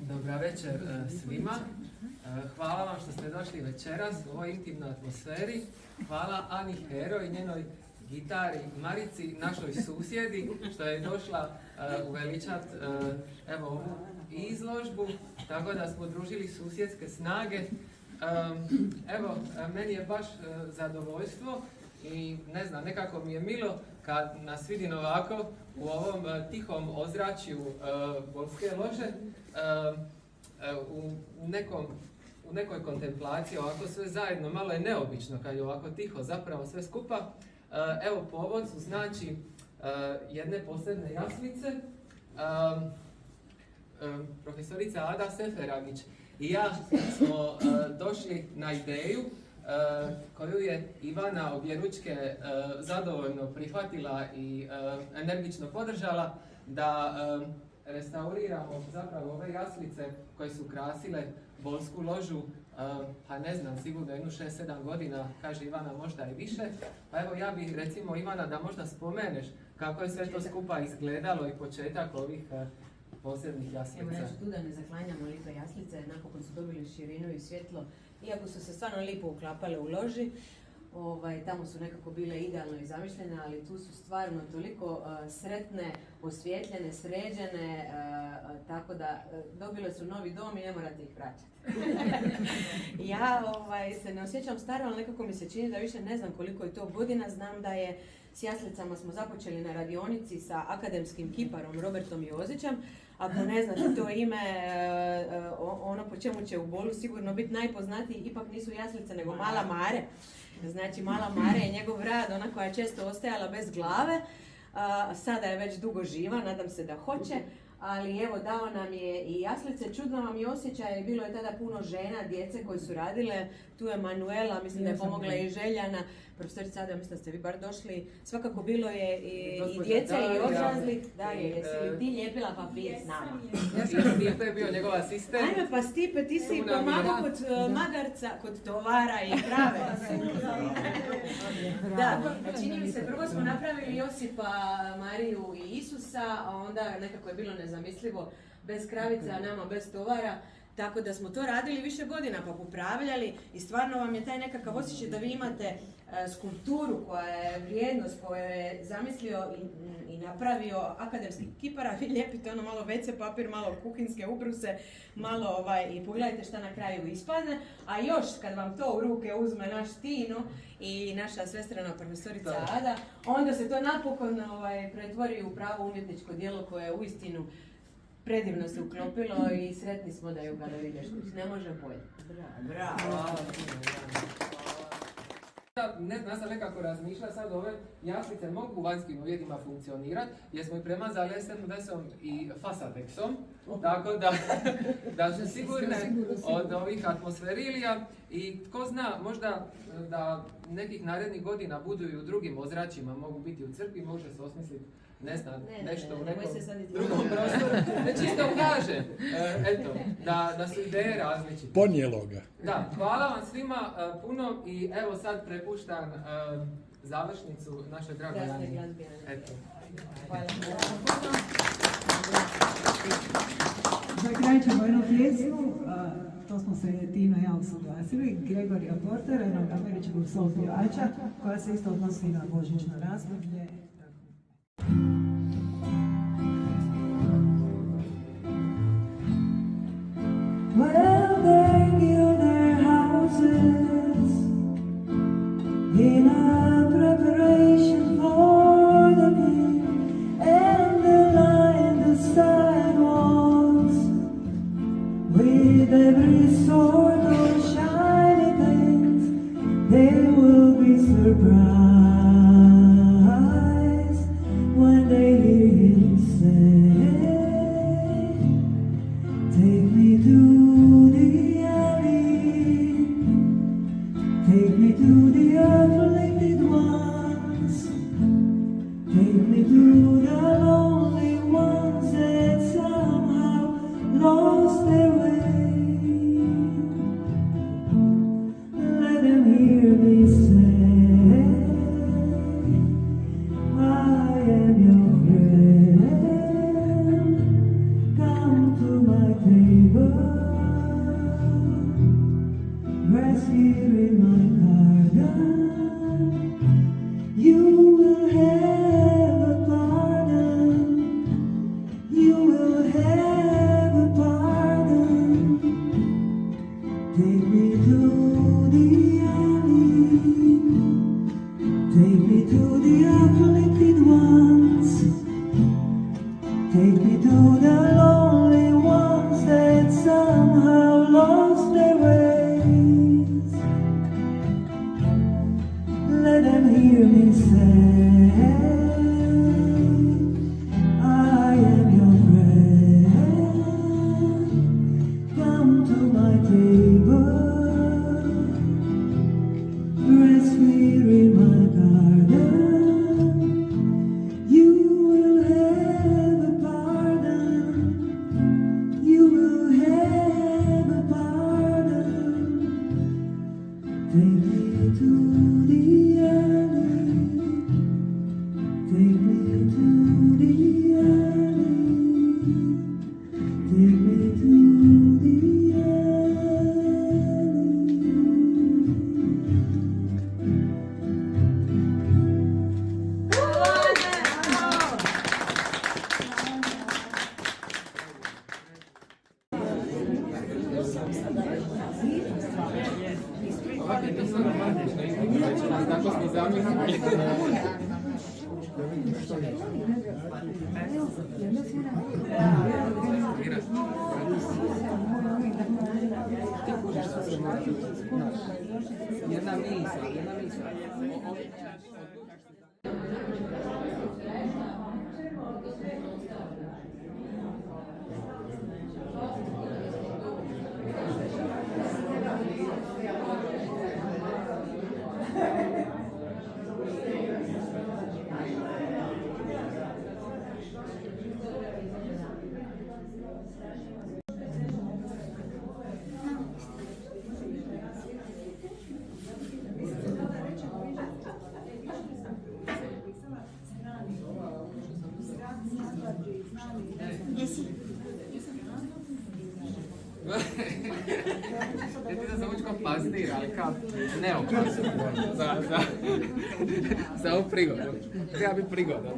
Dobra večer svima. Hvala vam što ste došli večeras u ovoj intimnoj atmosferi. Hvala Ani Hero i njenoj gitari Marici, našoj susjedi, što je došla uveličat evo ovu izložbu, tako da smo družili susjedske snage. Evo, meni je baš zadovoljstvo i ne znam, nekako mi je milo kad nas vidim ovako u ovom tihom ozračju Bolske lože, u nekoj kontemplaciji, ovako sve zajedno, malo je neobično kad je ovako tiho zapravo sve skupa. Evo, povod su znači jedne posebne jaslice. Profesorica Ada Seferagić i ja smo došli na ideju koju je Ivana objeručke zadovoljno prihvatila i energično podržala, da restauriramo zapravo ove jaslice koje su krasile Bolsku ložu, pa ne znam, sigurno jednu 6-7 godina, kaže Ivana, možda i više. Pa evo, ja bih recimo, Ivana, da možda spomeneš kako je sve to skupa izgledalo i početak ovih posebnih jaslica. Evo, znači tu da ne zaklanjamo lipe jaslice, napokon su dobili širinu i svjetlo, iako su se stvarno lipo uklapale u loži. Tamo su nekako bile idealno i zamišljene, ali tu su stvarno toliko sretne, osvjetljene, sređene, tako da dobile su novi dom i ne morate ih vraćati. Ja se ne osjećam staro, ali nekako mi se čini da više ne znam koliko je to godina. Znam da je s jaslicama smo započeli na radionici sa akademskim kiparom Robertom Jozićem. Ako ne znate to ime, ono po čemu će u Bolu sigurno biti najpoznatiji, ipak nisu jaslice nego Mala Mare. Znači, Mala Mare je njegov rad, ona koja je često ostajala bez glave. Sada je već dugo živa, nadam se da hoće. Ali evo, dao nam je i jaslice, čudno vam je osjećaj, bilo je tada puno žena, djece koji su radile, tu je Manuela, mislim da je pomogla i Željana, profesorica Ada, mislim da ste vi bar došli, svakako bilo je i djeca i odrasli. Da, jesi li ti lijepila papir s nama? Stipe je bio njegov asistent. Ajme, pa Stipe, ti si pomagao kod magarca, kod tovara i krave. Da, čini mi se, prvo smo napravili Josipa, Mariju i Isusa, a onda nekako je bilo nezamislivo bez kravice, a nama bez tovara. Tako da smo to radili više godina, pa popravljali i stvarno vam je taj nekakav osjećaj da vi imate skulpturu koja je vrijednost, koju je zamislio i napravio akademski kipar, a vi lijepite ono malo WC papir, malo kuhinske ubruse, malo i pogledajte šta na kraju ispadne. A još kad vam to u ruke uzme naš Tino i naša svestrana profesorica Ada, onda se to napokon pretvori u pravo umjetničko djelo koje je uistinu predivno se uklopilo i sretni smo da je u galeriji Dešković. Ne može bolje. Bravo. Ne znam, ja sam nekako razmišljala sad ove jaslice mogu u vanjskim uvjetima funkcionirati, jer smo i premazali SMVS-om i Fasadexom, tako da su sigurne od ovih atmosferilija i tko zna, možda da nekih narednih godina budu i u drugim ozračjima, mogu biti u crkvi, može se osmisliti nešto u nekom drugom prostoru. Čisto kaže, eto, da su ideje različite. Ponijelo ga. Da, hvala vam svima puno i evo sad prepuštam završnicu našoj dragoj Ani. Eto. Hvala. Za kraj ćemo jednu pjesmu, to smo se Tino i ja usuglasili, Gregorija Portera, jednog američkog soul pjevača, koja se isto odnosi na božićno razdoblje. Well, they build their houses in a preparation for the king, and they line the sidewalk Take me to the lonely ones that somehow lost their way. Let them hear me say, I am your friend. Come to my table, rest here in my garden. You will have a pardon. You will have a pardon. Take me to the alley. Take me to the afflicted ones. Take me to the lonely ones that somehow lost their ways. Let them hear me say, I am your friend. Come to my table, rest here in my garden. You will have a pardon. You will have a pardon. Take me to the alley. Take me to the alley. Take me to the Ovako je to sve romantično, izgleda, tako smo zamislili. Jedna misla. Ja ti da zvuči kao pastir, ali kao neopasno za ovu prigodu. Treba biti prigoda.